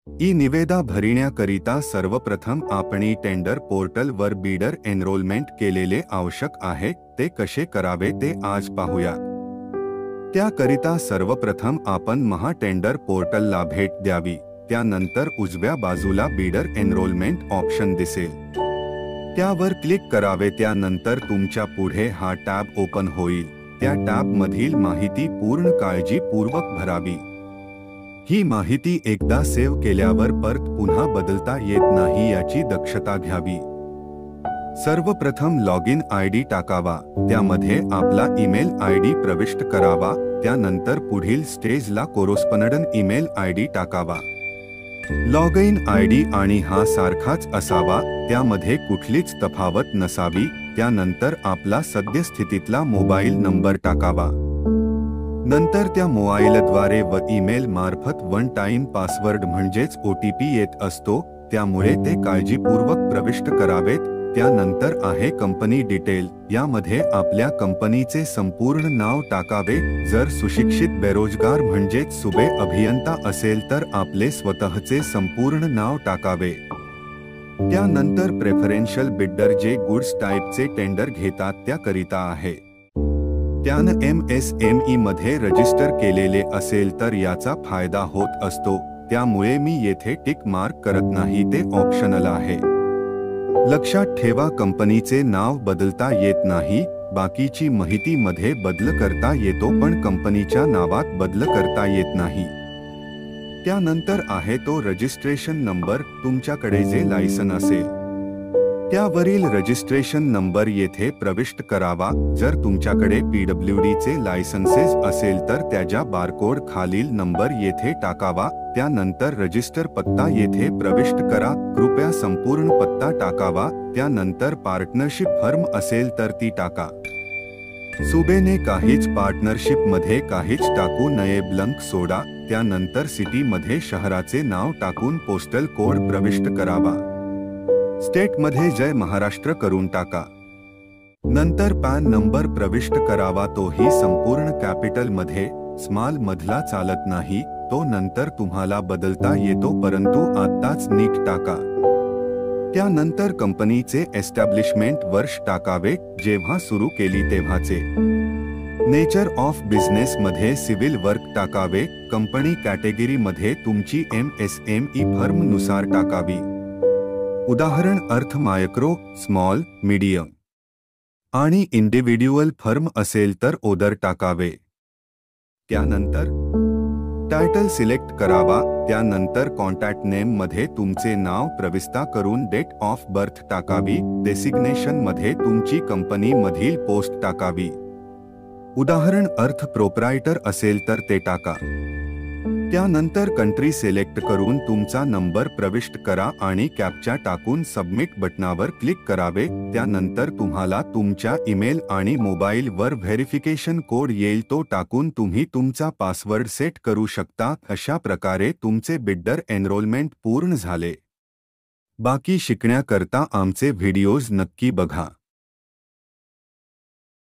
ई-निविदा भरण्याकरिता सर्वप्रथम आपण टेंडर पोर्टलवर बिडर एनरोलमेंट केलेले आवश्यक आहे। ते कसे करावे ते आज पाहूया। त्याकरिता सर्वप्रथम आपण महा टेंडर पोर्टलला भेट द्यावी। त्यानंतर उजव्या बाजूला बिडर एनरोलमेंट ऑप्शन दिसेल, त्यावर क्लिक करावे। त्यानंतर तुमच्या पुढे हा टॅब ओपन होईल। त्या टॅब मधील माहिती पूर्ण काळजीपूर्वक भरावी। ही माहिती एकदा सेव्ह केल्यावर परत पुन्हा बदलता येत नाही याची दक्षता घ्यावी। सर्वप्रथम लॉगिन आयडी टाकावा, त्यामध्ये आपला ईमेल आयडी प्रविष्ट करावा। त्यानंतर पुढील स्टेजला कोरोस्पॉन्डंट ईमेल आयडी टाकावा। लॉगिन आयडी आणि हा सारखाच असावा, त्यामध्ये कुठलीच तफावत नसावी। त्यानंतर आपला सद्यस्थितीतला मोबाईल नंबर टाकावा। नंतर त्या मोबाईलद्वारे व ईमेल मार्फत वन टाइम पासवर्ड म्हणजेच OTP येत असतो, त्यामुळे ते काळजीपूर्वक प्रविष्ट करावेत। त्यानंतर आहे कंपनी डिटेल, यामध्ये आपल्या कंपनीचे संपूर्ण नाव टाकावे। जर सुशिक्षित बेरोजगार म्हणजेच सुबे अभियंता असेल तर आपले स्वतःचे संपूर्ण नाव टाकावे। त्यानंतर प्रेफरेन्शियल बिडर जे गुड्स टाइपचे टेंडर घेतात त्याकरिता आहे। त्यानं MSME मध्ये रजिस्टर केलेले असेल तर याचा फायदा होत असतो, त्यामुळे मी येथे टिक मार्क करत नाही, ते ऑप्शनल आहे। लक्षात ठेवा, कंपनीचे नाव बदलता येत नाही। बाकीची माहिती मध्ये बदल करता येतो, पण कंपनीच्या नावात बदल करता येत नाही। त्यानंतर आहे तो रजिस्ट्रेशन नंबर, तुमच्याकडे जे लायसन असेल त्यावरील रजिस्ट्रेशन नंबर येथे प्रविष्ट करावा। जर तुमच्याकडे PWD चे लायसन्सेस असेल तर त्याच्या बारकोड खालील नंबर येथे टाकावा। त्यानंतर रजिस्टर पत्ता येथे प्रविष्ट करा, कृपया संपूर्ण पत्ता टाकावा। त्यानंतर पार्टनरशिप फर्म असेल तर ती टाका। सुबेने काहीच पार्टनरशिप मध्ये काहीच टाकू नये, ब्लँक सोडा। त्यानंतर सिटी मध्ये शहराचे नाव टाकून पोस्टल कोड प्रविष्ट करावा। स्टेट मध्ये जय महाराष्ट्र करून टाका। नंतर पॅन नंबर प्रविष्ट करावा, तोही संपूर्ण कॅपिटल मध्ये, स्मॉल मधला चालत नाही। तो नंतर तुम्हाला बदलता येतो, परंतु आत्ताच नीट टाका। त्यानंतर कंपनीचे एस्टॅब्लिशमेंट वर्ष टाकावे, जेव्हा सुरू केली तेव्हाचे। नेचर ऑफ बिझनेस मध्ये सिव्हिल वर्क टाकावे। कंपनी कॅटेगरी मध्ये तुमची MSME फर्म नुसार टाकावी। उदाहरण अर्थ मायक्रो, स्मॉल, मीडियम आणि इंडिव्हिड्युअल फर्म असेल तर ओदर टाकावे। त्यानंतर टायटल सिलेक्ट करावा। त्यानंतर कॉन्टॅक्ट नेम मध्ये तुमचे नाव प्रविष्ट करून डेट ऑफ बर्थ टाकावी। डेसिग्नेशन मध्ये तुमची कंपनी मधील पोस्ट टाकावी। उदाहरण अर्थ प्रोप्रायटर असेल तर ते टाका। त्यानंतर कंट्री सिलेक्ट करून तुमचा नंबर प्रविष्ट करा आणि कॅप्चा टाकून सबमिट बटनावर क्लिक करावे। त्यानंतर तुम्हाला तुमच्या ईमेल आणि मोबाईलवर व्हेरिफिकेशन कोड येईल, तो टाकून तुम्ही तुमचा पासवर्ड सेट करू शकता। अशा प्रकारे तुमचे बिडर एनरोलमेंट पूर्ण झाले। बाकी शिकण्याकरता आमचे व्हिडिओज नक्की बघा।